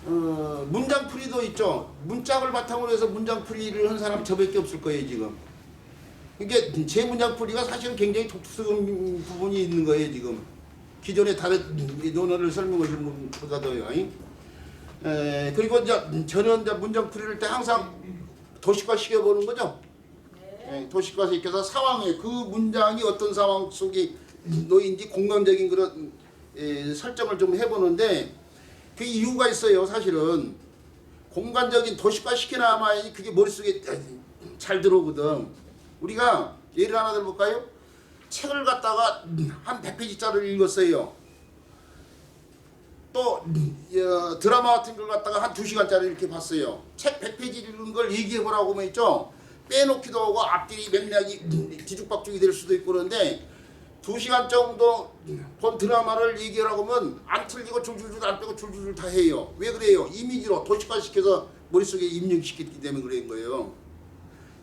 문장풀이도 있죠. 문짝을 바탕으로 해서 문장풀이를 한 사람 저밖에 없을 거예요 지금. 이게 제 문장풀이가 사실은 굉장히 독특한 부분이 있는 거예요 지금. 기존의 다른 논어를 설명하시는 분보다도요. 그리고 이제 저는 이제 문장풀이를 때 항상 도식화 시켜보는 거죠. 도식화 시켜서 상황에 그 문장이 어떤 상황 속에 놓인지 공감적인 그런 설정을 좀 해보는데 그 이유가 있어요. 사실은 공간적인 도식화 시켜놔야만 그게 머릿속에 잘 들어오거든. 우리가 예를 하나 들어볼까요? 책을 갖다가 한 100페이지짜리를 읽었어요. 또 드라마 같은 걸 갖다가 한 2시간짜리 이렇게 봤어요. 책 100페이지 읽은 걸 얘기해보라고 하면 있죠. 빼놓기도 하고 앞뒤 맥락이 뒤죽박죽이 될 수도 있고 그런데 2시간 정도 본 드라마를 얘기하라고 하면 안 틀리고 줄줄줄 안 빼고 줄줄줄 다 해요. 왜 그래요? 이미지로 도식화시켜서 머릿속에 입력시켰기 때문에 그런 거예요.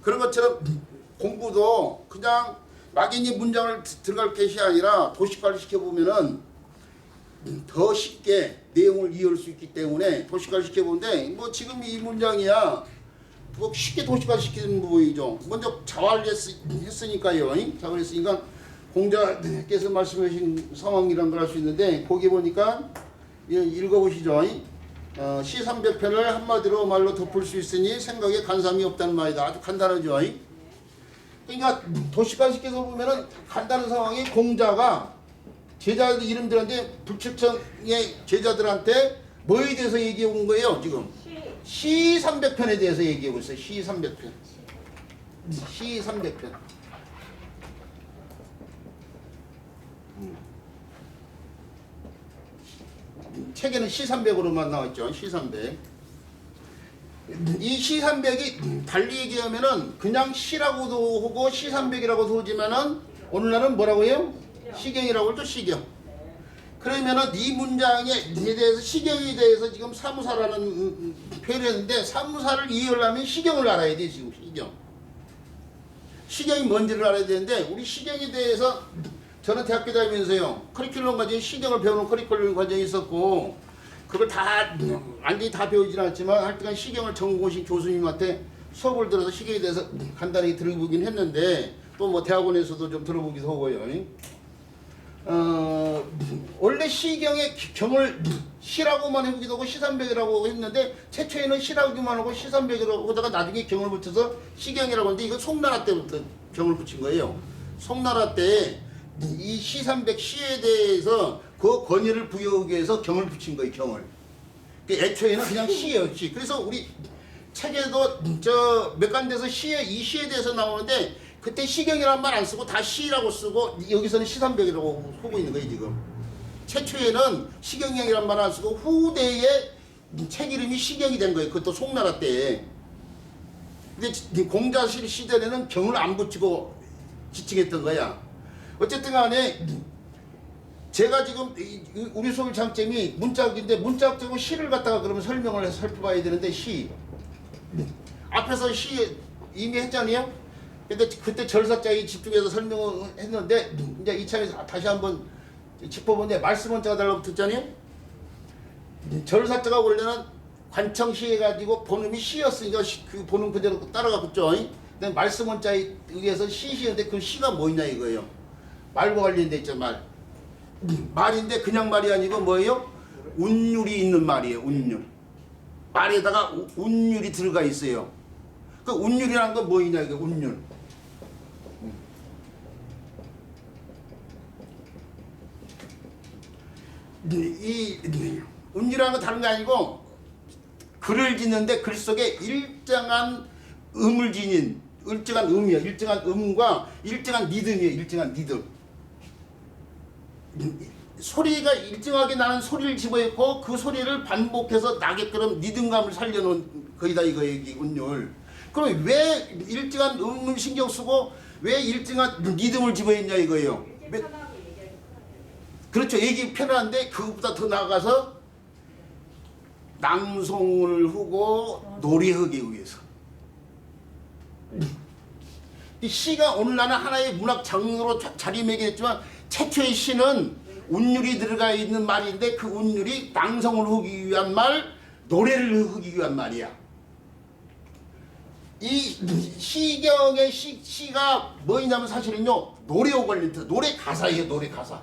그런 것처럼 공부도 그냥 막연히 문장을 들어갈 것이 아니라 도식화를 시켜보면은 더 쉽게 내용을 이해할 수 있기 때문에 도식화를 시켜보는데 뭐 지금 이 문장이야 뭐 쉽게 도식화 시키는 부분이죠. 먼저 자활을 했으니까요. 자활을 했으니까 공자께서 말씀하신 상황이라는 걸 알 수 있는데 거기 보니까 읽어보시죠. 시 300편을 한마디로 말로 덮을 수 있으니 생각에 간삼이 없다는 말이다. 아주 간단하죠. 그러니까 도식화시켜서 보면은 간단한 상황이 공자가 제자들 이름들한테 불특정의 제자들한테 뭐에 대해서 얘기해 온 거예요 지금? 시 300편에 대해서 얘기하고 있어요. 시 300편. 시 300편. 책에는 시 300으로만 나왔죠. 시 300. 이 시 300이 달리 얘기하면은 그냥 시라고도 하고 시 300이라고도 하지만은 오늘날은 뭐라고 해요? 시경이라고 하죠. 시경. 그러면은 이 문장에 대해서 시경에 대해서 지금 사무사라는 표현을 했는데 사무사를 이해하려면 시경을 알아야 돼. 지금 시경. 시경이 뭔지를 알아야 되는데 우리 시경에 대해서 저는 대학교 다니면서요. 커리큘럼 과정에 시경을 배우는 커리큘럼 과정이 있었고 그걸 다 완전히 다 배우진 않았지만 하여튼간 시경을 전공하신 교수님한테 수업을 들어서 시경에 대해서 간단히 들어보긴 했는데 또 뭐 대학원에서도 좀 들어보기도 하고요. 원래 시경의 경을 시라고만 해보기도 하고 시300이라고 했는데 최초에는 시라고만 하고 시300이라고 하다가 나중에 경을 붙여서 시경이라고 하는데 이건 송나라 때부터 경을 붙인 거예요. 송나라 때 이 시300 시에 대해서 그 권위를 부여하기 위해서 경을 붙인 거예요. 경을. 애초에는 그냥 시예요. 시. 그래서 우리 책에도 저 몇 간데서 이 시에 대해서 나오는데 그때 시경이라는 말 안 쓰고 다 시라고 쓰고 여기서는 시300이라고 쓰고 있는 거예요 지금. 최초에는 시경이라는 말 안 쓰고 후대에 책 이름이 시경이 된 거예요. 그것도 송나라 때. 근데 공자 시절에는 경을 안 붙이고 지칭했던 거야. 어쨌든 간에 제가 지금 우리 수업 장점이 문짝인데 문짝적으로 시를 갖다가 그러면 설명을 해서 살펴봐야 되는데 시. 앞에서 시 이미 했잖아요. 근데 그때 절사자에 집중해서 설명을 했는데 이제 이참에서 다시 한번 짚어보는데 말씀 원자가 달라고 듣잖아요. 절사자가 원래는 관청시 해가지고 본음이 시였으니까 그 본음 그대로 따라가고 있죠. 근데 말씀 원자에 의해서 시였는데 그 시가 뭐냐 이거예요. 말과 관련돼 있죠. 말인데 그냥 말이 아니고 뭐예요? 운율이 있는 말이에요. 운율. 말에다가 운율이 들어가 있어요. 그 운율이라는 건 뭐냐 이게 운율. 이 운율이라는 건 다른 게 아니고 글을 짓는데 글 속에 일정한 음을 지닌 일정한 음이에요. 일정한 음과 일정한 리듬이에요. 일정한 리듬. 소리가 일정하게 나는 소리를 집어넣고 그 소리를 반복해서 나게끔 리듬감을 살려놓은 거기다 이거예요. 이게 운율. 그럼 왜 일정한 음을 신경 쓰고 왜 일정한 리듬을 집어넣냐 이거예요. 그렇죠. 얘기 편한데 그것보다 더 나아가서 낭송을 하고 노래하기 위해서. 이 시가 오늘날은 하나의 문학 장르로 자리매김했지만 최초의 시는 운율이 들어가 있는 말인데 그 운율이 낭송을 하기 위한 말, 노래를 하기 위한 말이야. 이 시경의 시가 뭐냐면 사실은요 노래와 관련된 노래 가사예요. 노래 가사.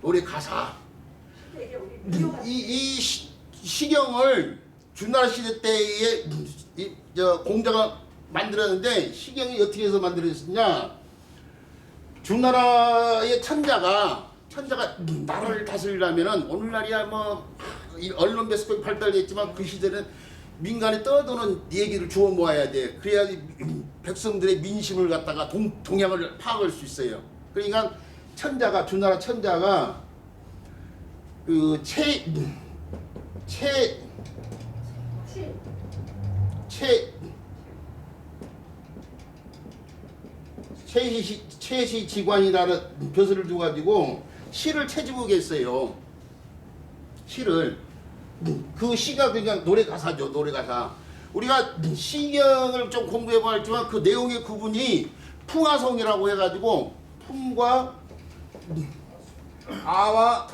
노래 가사. 이 시경을 주나라 시대 때에 공자가 만들었는데 시경이 어떻게 해서 만들어졌냐? 주나라의 천자가 나라를 다스리려면은 오늘날이야 뭐 언론 매스컴이 발달됐지만 그 시대는 민간에 떠도는 얘기를 주워 모아야 돼. 그래야지 백성들의 민심을 갖다가 동향을 파악할 수 있어요. 그러니까 주나라 천자가 그 최시지관이라는 벼슬을 두가지고 시를 채지고 계세요. 시를. 그 시가 그냥 노래 가사죠. 노래 가사. 우리가 시경을 좀 공부해봐야 알지만 그 내용의 구분이 풍화성이라고 해가지고 풍과 아와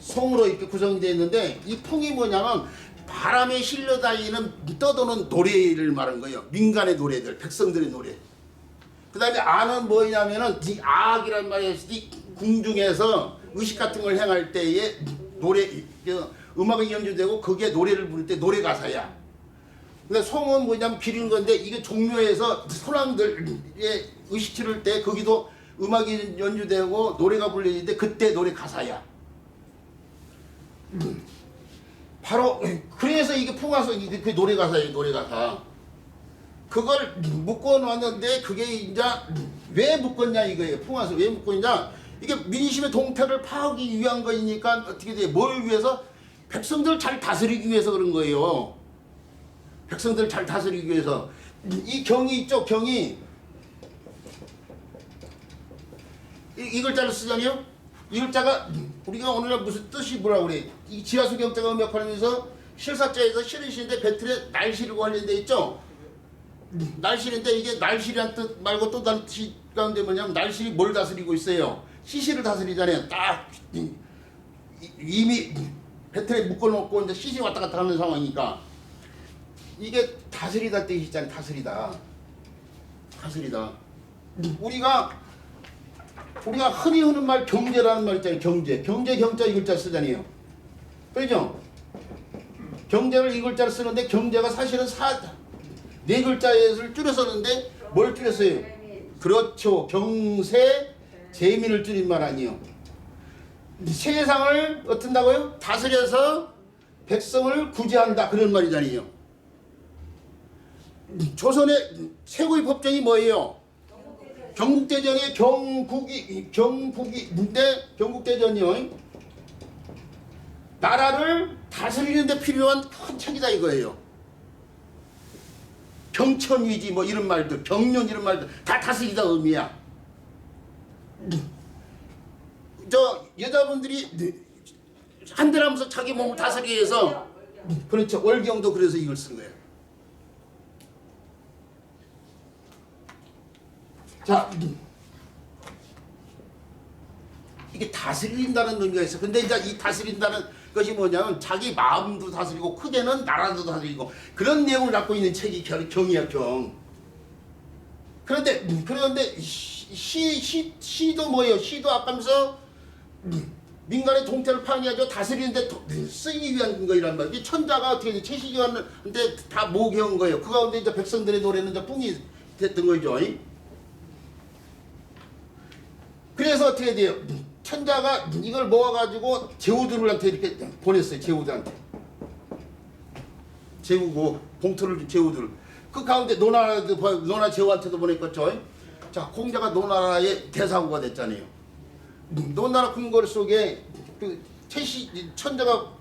성으로 이렇게 구성이 되어 있는데 이 풍이 뭐냐면 바람에 실려다니는 떠도는 노래를 말하는 거예요. 민간의 노래들, 백성들의 노래. 그 다음에 아는 뭐냐면은 이 악이란 말이 궁중에서 의식 같은 걸 행할 때에 노래, 음악이 연주되고 그게 노래를 부를 때 노래 가사야. 근데 성은 뭐냐면 기린 건데 이게 종묘에서 선왕들의 의식 치를 때 거기도 음악이 연주되고 노래가 불리는데 그때 노래 가사야. 바로 그래서 이게 풍화성 그 노래 가사예요. 노래 가사. 그걸 묶어 놨는데 그게 이제 왜 묶었냐 이거예요. 풍화성 왜 묶었냐? 이게 민심의 동태를 파악하기 위한 거니까 어떻게 돼? 뭘 위해서? 백성들을 잘 다스리기 위해서 그런 거예요. 백성들을 잘 다스리기 위해서. 이 경이 있죠? 경이 이 글자를 쓰잖아요. 이 글자가 우리가 오늘날 무슨 뜻이 뭐라고 그래? 이 지하수 경자가 음역하면서 실사자에서 실으시는데 배틀에 날실이고 관련돼 있죠. 날실인데 이게 날실이란 뜻 말고 또 다른 뜻이 가운데 뭐냐면 날실이 뭘 다스리고 있어요? 시시를 다스리잖아요. 딱 이미 배틀에 묶어놓고 이제 시시 왔다 갔다 하는 상황이니까 이게 다스리다 뜻이 있잖아요. 다스리다. 우리가 흔히 하는 말 경제라는 말 있잖아요. 경제 경자 이 글자 쓰잖아요. 그렇죠? 경제를 이 글자를 쓰는데 경제가 사실은 네 글자를 줄여 썼는데 뭘 줄였어요? 그렇죠. 경세 재민을 줄인 말 아니에요. 세상을 어떤다고요? 다스려서 백성을 구제한다 그런 말이잖아요. 조선의 최고의 법정이 뭐예요? 경국대전의 경국대전이요. 나라를 다스리는데 필요한 큰 책이다 이거예요. 경천위지 뭐 이런 말들, 경륜 이런 말들 다 다스리다 의미야. 저 여자분들이 한들 하면서 자기 몸을 다스리기 위해서 그렇죠. 월경도 그래서 이걸 쓴 거예요. 자, 이게 다스린다는 의미가 있어. 근데 이제 이 다스린다는 것이 뭐냐면 자기 마음도 다스리고 크게는 나라도 다스리고 그런 내용을 갖고 있는 책이 경이야 경. 그런데 시도 뭐예요? 시도 아까면서 민간의 동태를 파악해가지고 다스리는데 쓰기 위한 거이란 말이지. 천자가 어떻게 돼? 최시기한테 다 모개한 거예요. 그 가운데 이제 백성들의 노래는 이제 뿡이 됐던 거죠. 그래서 어떻게 돼요? 천자가 이걸 모아가지고 제후들한테 이렇게 보냈어요. 제후들한테. 제후고 봉투를 제후들. 그 가운데 노나 제후한테도 보냈겠죠. 자, 공자가 노나라의 대사구가 됐잖아요. 노나라 궁궐 속에 그 천자가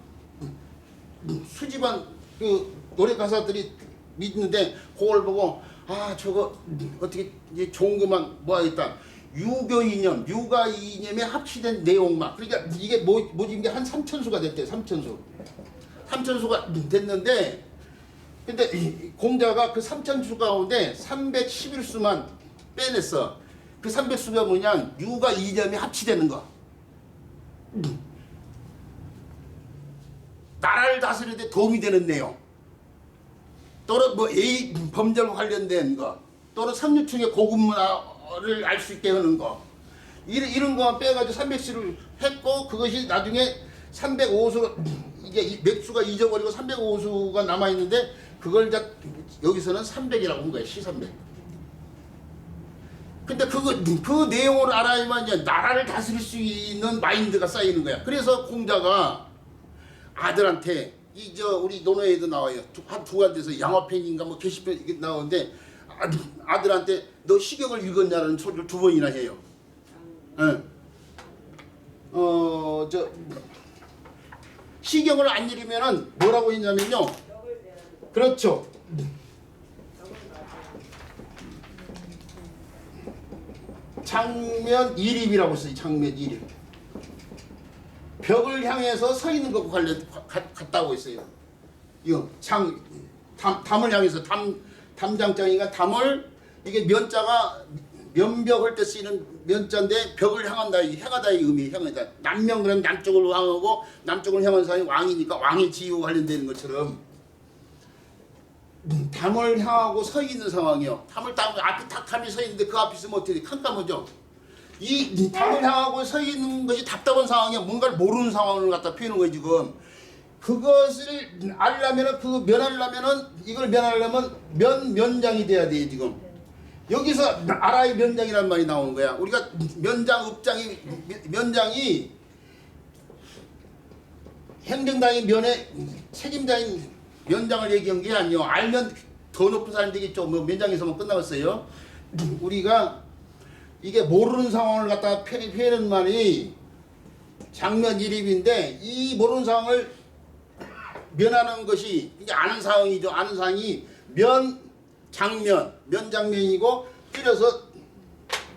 수집한 그 노래 가사들이 있는데 그걸 보고 아 저거 어떻게 이제 좋은 것만 모아있다. 유교 이념, 유가 이념에 합치된 내용만. 그러니까 이게 모집인 게 한 3천수가 됐대요. 3천수가 됐는데 근데 공자가 그 3천수 가운데 311수만 빼냈어. 그 300수가 뭐냐? 유가 이념이 합치되는 거. 다스리는데 도움이 되는 내용, 또는 뭐 A 범죄와 관련된 거, 또는 상류층의 고급 문화를 알 수 있게 하는 거, 이런 거만 빼가지고 300시를 했고, 그것이 나중에 305수, 이게 맥수가 잊어버리고 305수가 남아있는데, 그걸 이제 여기서는 300이라고 한 거예요. C300. 근데 그 내용을 알아야만 이제 나라를 다스릴 수 있는 마인드가 쌓이는 거야. 그래서 공자가 아들한테, 우리 논어에도 나와요. 한 두 가지에서 양화편인가 뭐 게시편 이게 나오는데, 아들한테 너 시경을 읽었냐는 소리를 두 번이나 해요. 응. 시경을 안 읽으면은 뭐라고 했냐면요. 그렇죠. 장면 일입이라고 써요. 장면 일입. 벽을 향해서 서 있는 것과 같다고 했어요. 이거 담을 향해서 담장장이가 담을, 이게 면자가 면벽할 때 쓰이는 면자인데 벽을 향한다, 향하다의 의미, 향하다. 남면 그러면 남쪽으로 향하고 남쪽을 향한 사람이 왕이니까 왕의 지위와 관련되는 것처럼 담을 향하고 서 있는 상황이요. 담을 앞에 담이 서 있는데 그 앞에 있으면 어떻게 돼? 캄캄하죠. 이 담을 향하고 서 있는 것이 답답한 상황이야. 뭔가를 모르는 상황을 갖다 표현한 거예요 지금. 그것을 알려면은, 면하려면은, 이걸 면하려면 면장이 돼야 돼요 지금. 여기서 알아야 면장이라는 말이 나오는 거야. 우리가 면장이 행정당의 면에 책임자인 면장을 얘기한 게 아니요. 알면 더 높은 사람이 되겠죠. 뭐 면장에서만 끝나갔어요. 우리가 이게 모르는 상황을 갖다가 표현한 말이 장면 일입인데, 이 모르는 상황을 면하는 것이 이게 아는 상황이죠. 아는 상황이 면장면이고 줄여서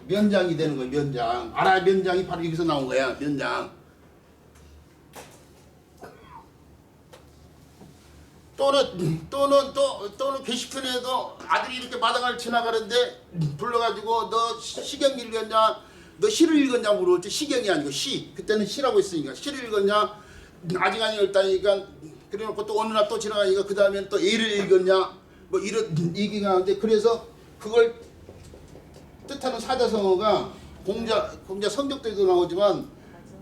면장이 되는 거예요. 면장. 알아야 면장이 바로 여기서 나온 거야. 면장. 또는 게시편에도 아들이 이렇게 마당을 지나가는데 불러가지고 너 시경 읽었냐, 너 시를 읽었냐 물었지. 시경이 아니고 시. 그때는 시라고 했으니까 시를 읽었냐, 아직 안 읽었다니까. 그래놓고 또 어느 날 또 지나가니까 그 다음엔 또 A를 읽었냐, 뭐 이런 얘기가 나오는데, 그래서 그걸 뜻하는 사자성어가 공자 성격들도 나오지만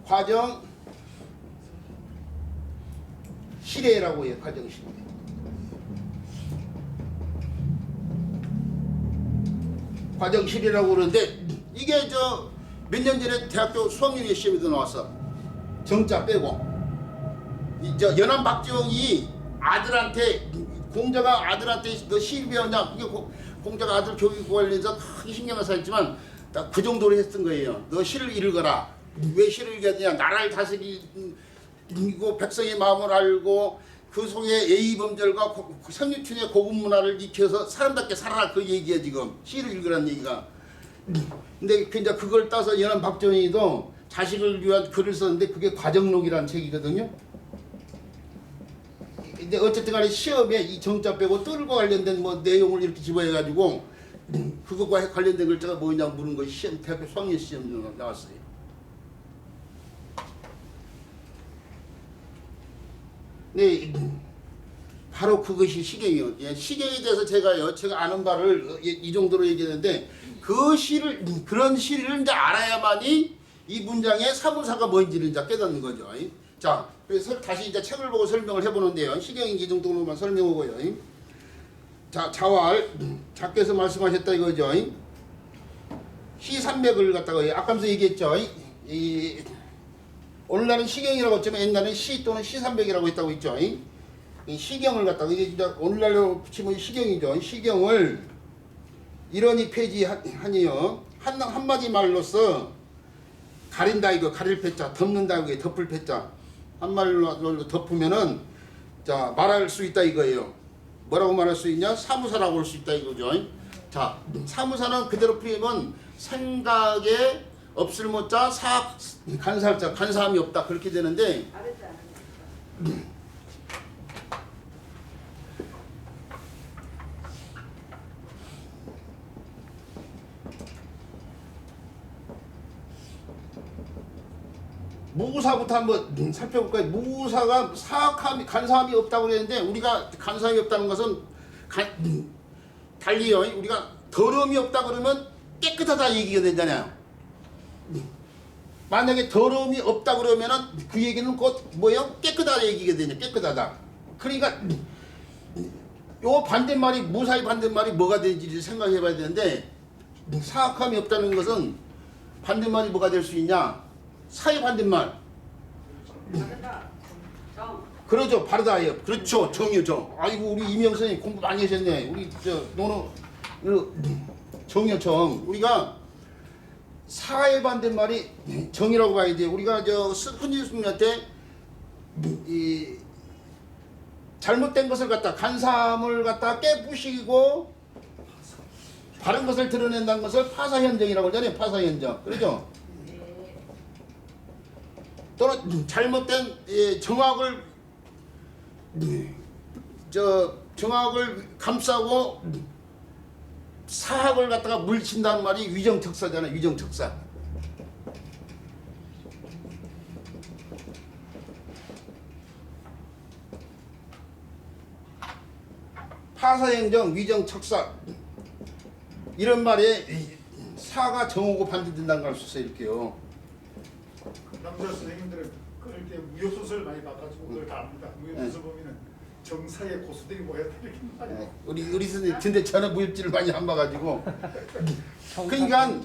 과정 실해라고 해요. 과정 실해. 과정 실해라고 그러는데, 이게 몇 년 전에 대학교 수학영역 시험에도 나왔어. 정자 빼고. 연암 박정희 아들한테, 공자가 아들한테 너 시 배웠냐? 그게 공자가 아들 교육 관련해서 크게 신경을 썼지만 딱 그 정도로 했던 거예요. 너 시를 읽어라. 왜 시를 읽어야 되냐? 나라를 다스리고 백성의 마음을 알고 그 속에 예의 범절과 상류층의 고급 문화를 익혀서 사람답게 살아라, 그 얘기야 지금. 시를 읽으라는 얘기가. 근데 이제 그걸 따서 연암 박정희도 자식을 위한 글을 썼는데 그게 과정록이라는 책이거든요. 근데 어쨌든 간에 시험에 이 정자 빼고 뜰과 관련된 뭐 내용을 이렇게 집어해가지고 그것과 관련된 글자가 뭐냐고 물은 것이 시험, 대학교 수학년 시험에 나왔어요. 네, 바로 그것이 시경이요. 예, 시경에 대해서 제가 아는 바를 이 정도로 얘기했는데, 그런 시를 이제 알아야만이 이 문장의 사문사가 뭔지를 이제 깨닫는 거죠. 자, 그래서 다시 이제 책을 보고 설명을 해보는데요. 시경이 이 정도로만 설명하고요. 자, 자왈, 작게서 말씀하셨다 이거죠. 시300을 갖다가 아까부터 얘기했죠. 오늘날은 시경이라고 했지만 옛날에는 시 또는 시300이라고 했다고 했죠. 이 시경을 갖다가, 이게 진짜 오늘날로 붙이면 시경이죠. 시경을 이러니 폐지하니요. 한마디 말로써 가린다 이거, 가릴 패자, 덮는다 이거, 덮을 패자. 한말로 덮으면은 자 말할 수 있다 이거예요. 뭐라고 말할 수 있냐? 사무사라고 할 수 있다 이거죠. 자, 사무사는 그대로 풀이면 생각에 없을 못자 간사할자, 간사함이 없다, 그렇게 되는데, 무사부터 한번 살펴볼까요? 무사가 사악함이 간사함이 없다고 그랬는데 우리가 간사함이 없다는 것은 달리요. 우리가 더러움이 없다 그러면 깨끗하다 얘기가 되잖아요. 만약에 더러움이 없다 그러면은 그 얘기는 곧 뭐예요? 깨끗하다 얘기가 되냐? 깨끗하다. 그러니까 요 반대말이 무사의 반대말이 뭐가 되는지 생각해봐야 되는데 사악함이 없다는 것은 반대말이 뭐가 될 수 있냐? 사의 반대말. 그러죠. 바르다예요. 그렇죠. 정이요. 정. 아이고 우리 이명 선생님 공부 많이 하셨네. 우리 너는 정이요. 정. 우리가 사의 반대말이 정이라고 봐야 돼요. 우리가 흔히 스님한테 이 잘못된 것을 갖다 간사함을 갖다 깨부시고 바른 것을 드러낸다는 것을 파사현정이라고 하잖아요. 파사현정. 그렇죠? 또는 잘못된 정악을 정악을 감싸고 사악을 갖다가 물친다는 말이 위정특사잖아요. 위정특사. 파사행정, 위정척사 이런 말에 사가 정오고 반대된다는 걸 할 수 있어요. 이렇게요. 남자 선생님들은 그렇게 무효소설 많이 봐가지고 그걸 다 압니다. 무효소설 보면은 정사의 고수들이 모였다 이렇게 말이에요. 우리 선생님 근데 저는 무협지를 많이 안 봐가지고 그러니까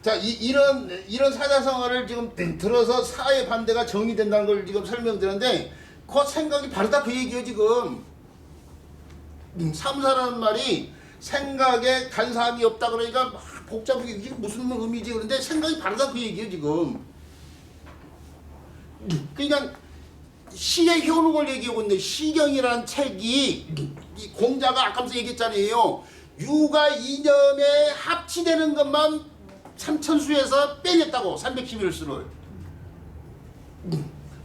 자 이런 사자성어를 지금 들어서 사의 반대가 정이 된다는 걸 지금 설명드렸는데 그 생각이 바르다 그 얘기예요. 지금 삼사라는 말이 생각에 간사함이 없다 그러니까 막 복잡하게 이게 무슨 의미지 그런데 생각이 바르다 그 얘기예요. 지금 그러니까 시의 효능을 얘기하고 있는데 시경이라는 책이 이 공자가 아까부터 얘기했잖아요. 유가 이념에 합치되는 것만 삼천수에서 빼냈다고 311수를.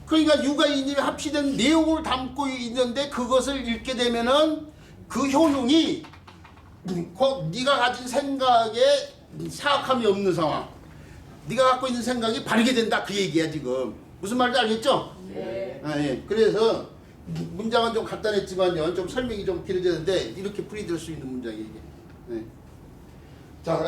그러니까 유가 이념에 합치된 내용을 담고 있는데 그것을 읽게 되면은 그 효능이 곧 네가 가진 생각에 사악함이 없는 상황, 네가 갖고 있는 생각이 바르게 된다 그 얘기야. 지금 무슨 말인지 알겠죠? 네. 아, 예. 그래서 문장은 좀 간단했지만요, 좀 설명이 좀 길어졌는데 이렇게 풀이될 수 있는 문장이에요. 이게. 네. 자,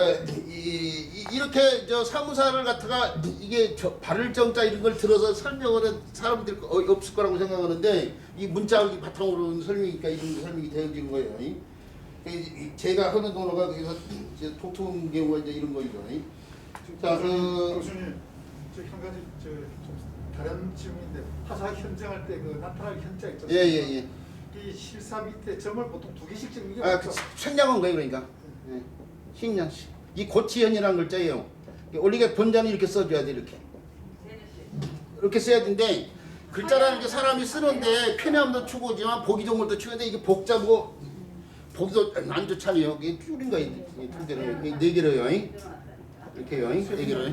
이렇게 사무사를 갖다가 이게 바를 정자 이런 걸 들어서 설명하는 사람들 없을 거라고 생각하는데 이 문자를 바탕으로 설명이니까 이런 설명이 되어진 거예요. 제가 하는 언어가 그래서 통통 경우가 이제 이런 거죠. 자, 교수님, 저 한 가지 좀 다른 질문인데 파사 현정할 때 그 나타날 현자 있잖아요. 예. 이 실사 밑에 점을 보통 두 개씩 찍는 게 아, 맞죠? 생략한 거예요, 그러니까. 예. 식량. 이 고치현이라는 글자예요. 원래 본자는 이렇게 써줘야 돼, 이렇게. 이렇게 써야 되는데 글자라는 게 사람이 쓰는데 편의함도 추구지만 보기 좋은 것도 추구인데 이게 복잡하고 보기도 안 좋잖아요. 이게 줄인 거예요. 두 개로, 네 개로요. 이렇게요, 네 개로.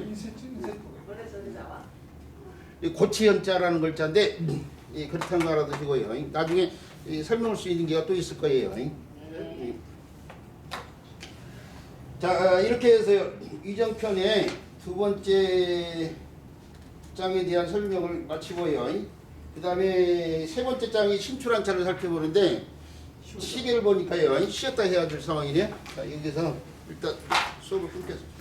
이 고치현자라는 글자인데 그렇다는 거 알아두시고요. 나중에 설명할 수 있는 게 또 있을 거예요. 자, 이렇게 해서요. 이정편의 두 번째 장에 대한 설명을 마치고요. 그 다음에 세 번째 장이 신출한차를 살펴보는데 시계를 보니까요. 쉬었다 해야 될 상황이네요. 자, 여기서 일단 수업을 끊겠습니다.